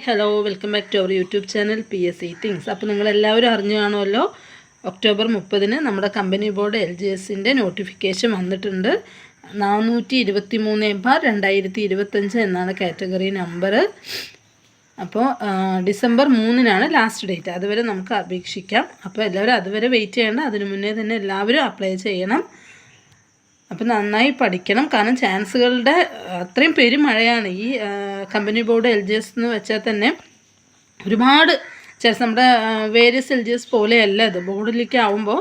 Hello welcome back to our YouTube channel PSC things. അപ്പോൾ നിങ്ങളെല്ലാവരും അറിഞ്ഞു കാണുമല്ലോ, ഒക്ടോബർ 30 നമ്മുടെ കമ്പനി ബോർഡ് LGSൻ്റെ നോട്ടിഫിക്കേഷൻ വന്നിട്ടുണ്ട്. 423/2025 എന്നാണ് കാറ്റഗറി നമ്പർ. അപ്പോൾ ഡിസംബർ 3 ലാസ്റ്റ് ഡേറ്റ്. അതുവരെ നമുക്ക് അപേക്ഷിക്കാം. അപ്പോൾ എല്ലാവരും അതുവരെ വെയിറ്റ് ചെയ്യേണ്ട, അതിനു മുന്നേ തന്നെ എല്ലാവരും അപ്ലൈ ചെയ്യണം. അപ്പം നന്നായി പഠിക്കണം, കാരണം ചാൻസുകളുടെ അത്രയും പെരുമഴയാണ് ഈ കമ്പനി ബോർഡ് LGS എന്ന് വെച്ചാൽ തന്നെ. ഒരുപാട് ചാൻസ് നമ്മുടെ വേരിയസ് LGS പോലെയല്ല ഇത്. ബോർഡിലേക്ക് ആവുമ്പോൾ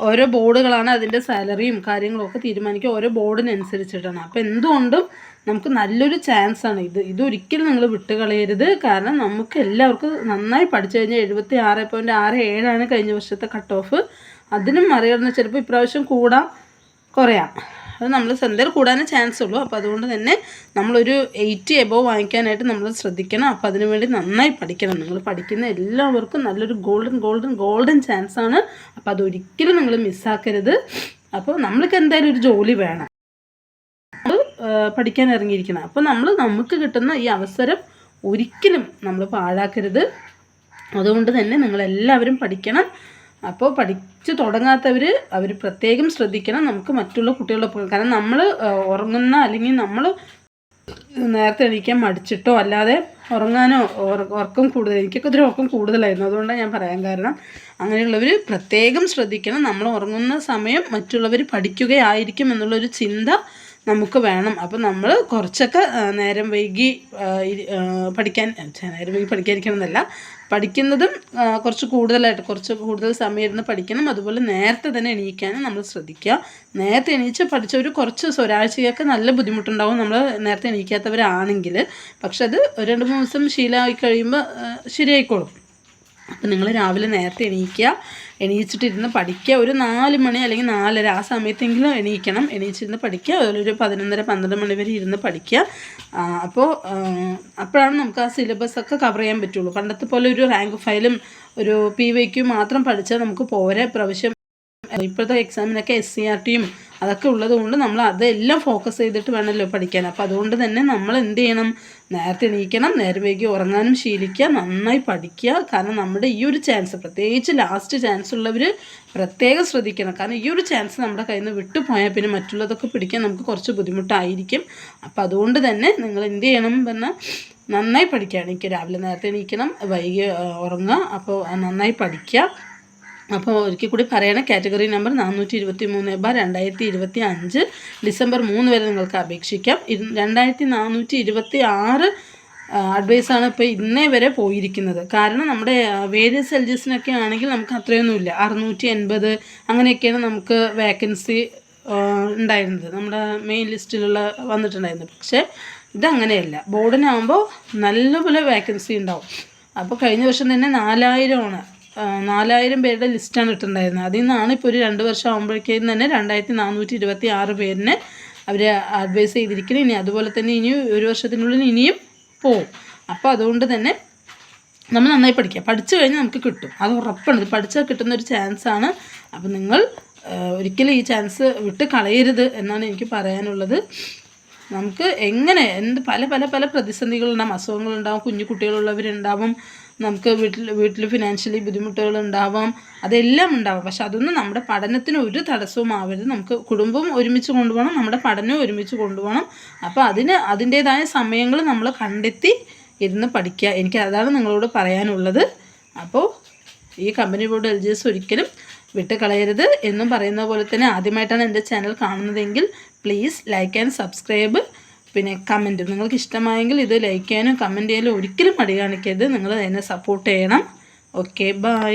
ഓരോ ബോർഡുകളാണ് അതിൻ്റെ സാലറിയും കാര്യങ്ങളൊക്കെ തീരുമാനിക്കുക, ഓരോ ബോർഡിനനുസരിച്ചിട്ടാണ്. അപ്പോൾ എന്തുകൊണ്ടും നമുക്ക് നല്ലൊരു ചാൻസാണ് ഇതൊരിക്കലും നിങ്ങൾ വിട്ടുകളയരുത്. കാരണം നമുക്ക് എല്ലാവർക്കും നന്നായി പഠിച്ചു കഴിഞ്ഞാൽ 76.67 കഴിഞ്ഞ വർഷത്തെ കട്ട് ഓഫ്. അതിനും മറികടന്ന് ചിലപ്പോൾ ഇപ്രാവശ്യം കുറയാം. അത് നമ്മൾ സെൻറ്റർ കൂടാനേ ചാൻസ് ഉള്ളൂ. അപ്പോൾ അതുകൊണ്ട് തന്നെ നമ്മളൊരു 80 എബോവ് വാങ്ങിക്കാനായിട്ട് നമ്മൾ ശ്രദ്ധിക്കണം. അപ്പോൾ അതിനുവേണ്ടി നന്നായി പഠിക്കണം. നിങ്ങൾ പഠിക്കുന്ന എല്ലാവർക്കും നല്ലൊരു ഗോൾഡൻ ചാൻസാണ്. അപ്പോൾ അതൊരിക്കലും നിങ്ങൾ മിസ്സാക്കരുത്. അപ്പോൾ നമ്മൾക്ക് എന്തായാലും ഒരു ജോലി വേണം, നമ്മൾ പഠിക്കാൻ ഇറങ്ങിയിരിക്കണം. അപ്പോൾ നമുക്ക് കിട്ടുന്ന ഈ അവസരം ഒരിക്കലും നമ്മൾ പാഴാക്കരുത്. അതുകൊണ്ട് തന്നെ നിങ്ങളെല്ലാവരും പഠിക്കണം. അപ്പോൾ പഠിച്ച് തുടങ്ങാത്തവർ പ്രത്യേകം ശ്രദ്ധിക്കണം. നമുക്ക് മറ്റുള്ള കുട്ടികളൊപ്പം, കാരണം നമ്മൾ ഉറങ്ങുന്ന അല്ലെങ്കിൽ നമ്മൾ നേരത്തെ എണീക്കാൻ മടിച്ചിട്ടോ അല്ലാതെ ഉറങ്ങാനോ ഉറക്കം കൂടുതൽ, എനിക്കൊക്കെ ഒത്തിരി ഉറക്കം കൂടുതലായിരുന്നു, അതുകൊണ്ടാണ് ഞാൻ പറയാൻ കാരണം. അങ്ങനെയുള്ളവർ പ്രത്യേകം ശ്രദ്ധിക്കണം. നമ്മൾ ഉറങ്ങുന്ന സമയം മറ്റുള്ളവർ പഠിക്കുകയായിരിക്കും എന്നുള്ളൊരു ചിന്ത നമുക്ക് വേണം. അപ്പോൾ നമ്മൾ കുറച്ചൊക്കെ നേരം വൈകി പഠിക്കാതിരിക്കണം എന്നല്ല, പഠിക്കുന്നതും കുറച്ച് കൂടുതൽ സമയം ഇരുന്ന് പഠിക്കണം. അതുപോലെ നേരത്തെ തന്നെ എണീക്കാനും നമ്മൾ ശ്രദ്ധിക്കുക. നേരത്തെ എണീച്ച് പഠിച്ചവർ ഒരാഴ്ചയൊക്കെ നല്ല ബുദ്ധിമുട്ടുണ്ടാവും നമ്മൾ നേരത്തെ എണീക്കാത്തവരാണെങ്കിൽ. പക്ഷെ അത് 2-3 ദിവസം ശീലമായി കഴിയുമ്പോൾ ശരിയായിക്കോളും. അപ്പോൾ നിങ്ങൾ രാവിലെ നേരത്തെ എണീച്ചിട്ടിരുന്ന് പഠിക്കുക. ഒരു 4 മണി അല്ലെങ്കിൽ 4:30 ആ സമയത്തെങ്കിലും എണീച്ചിരുന്ന് പഠിക്കുക. അതിലൊരു 11:30-12 മണി വരെ ഇരുന്ന് പഠിക്കുക. അപ്പോഴാണ് നമുക്ക് ആ സിലബസൊക്കെ കവർ ചെയ്യാൻ പറ്റുള്ളൂ. പണ്ടത്തെ പോലെ ഒരു റാങ്ക് ഫയലും ഒരു PYQ മാത്രം പഠിച്ചാൽ നമുക്ക് പോരെ. പ്രാവശ്യം ഇപ്പോഴത്തെ എക്സാമിനൊക്കെ SCRTയും അതൊക്കെ ഉള്ളത് കൊണ്ട് നമ്മൾ അതെല്ലാം ഫോക്കസ് ചെയ്തിട്ട് വേണമല്ലോ പഠിക്കാൻ. അപ്പോൾ അതുകൊണ്ട് തന്നെ നമ്മൾ എന്ത് ചെയ്യണം, നേരത്തെ എണീക്കണം, നേരം വൈകി ഉറങ്ങാനും ശീലിക്കുക, നന്നായി പഠിക്കുക. കാരണം നമ്മുടെ ഈ ഒരു ചാൻസ്, പ്രത്യേകിച്ച് ലാസ്റ്റ് ചാൻസ് ഉള്ളവർ പ്രത്യേകം ശ്രദ്ധിക്കണം. കാരണം ഈ ഒരു ചാൻസ് നമ്മുടെ കയ്യിൽ നിന്ന് വിട്ടുപോയാൽ പിന്നെ മറ്റുള്ളതൊക്കെ പിടിക്കാൻ നമുക്ക് കുറച്ച് ബുദ്ധിമുട്ടായിരിക്കും. അപ്പോൾ അതുകൊണ്ട് തന്നെ നിങ്ങൾ എന്ത് ചെയ്യണം പറഞ്ഞാൽ നന്നായി പഠിക്കുക. രാവിലെ നേരത്തെ എണീക്കണം, വൈകി ഉറങ്ങുക. അപ്പോൾ നന്നായി പഠിക്കുക. അപ്പോൾ ഒരിക്കൽ കൂടി പറയണം, കാറ്റഗറി നമ്പർ 423/2025 ഡിസംബർ 3 വരെ നിങ്ങൾക്ക് അപേക്ഷിക്കാം. 2426 അഡ്വൈസാണ് ഇപ്പോൾ ഇന്നേ വരെ പോയിരിക്കുന്നത്. കാരണം നമ്മുടെ വേരിയസ് LGSനൊക്കെ ആണെങ്കിൽ നമുക്ക് അത്രയൊന്നുമില്ല, 680 അങ്ങനെയൊക്കെയാണ് നമുക്ക് വേക്കൻസി ഉണ്ടായിരുന്നത്, നമ്മുടെ മെയിൻ ലിസ്റ്റിലുള്ള വന്നിട്ടുണ്ടായിരുന്നത്. പക്ഷേ ഇതങ്ങനെയല്ല, ബോർഡിനാകുമ്പോൾ നല്ലപോലെ വേക്കൻസി ഉണ്ടാവും. അപ്പോൾ കഴിഞ്ഞ വർഷം തന്നെ 4000 പേരുടെ ലിസ്റ്റാണ് ഇട്ടുണ്ടായിരുന്നത്. അതിൽ നിന്നാണ് ഇപ്പോൾ ഒരു 2 വർഷം ആകുമ്പോഴേക്കും തന്നെ 2426 പേരിനെ അവർ അഡ്വൈസ് ചെയ്തിരിക്കുന്നത്. ഇനി അതുപോലെ തന്നെ ഇനിയും 1 വർഷത്തിനുള്ളിൽ ഇനിയും പോവും. അപ്പോൾ അതുകൊണ്ട് തന്നെ നമ്മൾ നന്നായി പഠിക്കുക. പഠിച്ചു കഴിഞ്ഞാൽ നമുക്ക് കിട്ടും, അത് ഉറപ്പാണ്. ഇത് പഠിച്ചാൽ കിട്ടുന്നൊരു ചാൻസാണ്. അപ്പോൾ നിങ്ങൾ ഒരിക്കലും ഈ ചാൻസ് വിട്ട് കളയരുത് എന്നാണ് എനിക്ക് പറയാനുള്ളത്. നമുക്ക് പല പ്രതിസന്ധികളുണ്ടാകും, അസുഖങ്ങളുണ്ടാകും, കുഞ്ഞു കുട്ടികളുള്ളവരുണ്ടാവും, നമുക്ക് വീട്ടിൽ ഫിനാൻഷ്യലി ബുദ്ധിമുട്ടുകളുണ്ടാവാം, അതെല്ലാം ഉണ്ടാവാം. പക്ഷെ അതൊന്നും നമ്മുടെ പഠനത്തിന് ഒരു തടസ്സവും ആവരുത്. നമുക്ക് കുടുംബവും ഒരുമിച്ച് കൊണ്ടുപോകണം, നമ്മുടെ പഠനവും ഒരുമിച്ച് കൊണ്ടുപോകണം. അപ്പോൾ അതിൻ്റേതായ സമയങ്ങൾ നമ്മൾ കണ്ടെത്തി ഇരുന്ന് പഠിക്കുക. എനിക്ക് അതാണ് നിങ്ങളോട് പറയാനുള്ളത്. അപ്പോൾ ഈ കമ്പനി ബോർഡ് LGS ഒരിക്കലും വിട്ട് കളയരുത്. എന്നും പറയുന്ന പോലെ തന്നെ ആദ്യമായിട്ടാണ് എൻ്റെ ചാനൽ കാണുന്നതെങ്കിൽ പ്ലീസ് ലൈക്ക് ആൻഡ് സബ്സ്ക്രൈബ്, പിന്നെ കമൻറ്റ്. നിങ്ങൾക്ക് ഇഷ്ടമായെങ്കിൽ ഇത് ലൈക്ക് ചെയ്യാനും കമൻറ്റ് ചെയ്യാനും ഒരിക്കലും മടി കാണിക്കരുത്. നിങ്ങൾ എന്നെ സപ്പോർട്ട് ചെയ്യണം. Okay, by.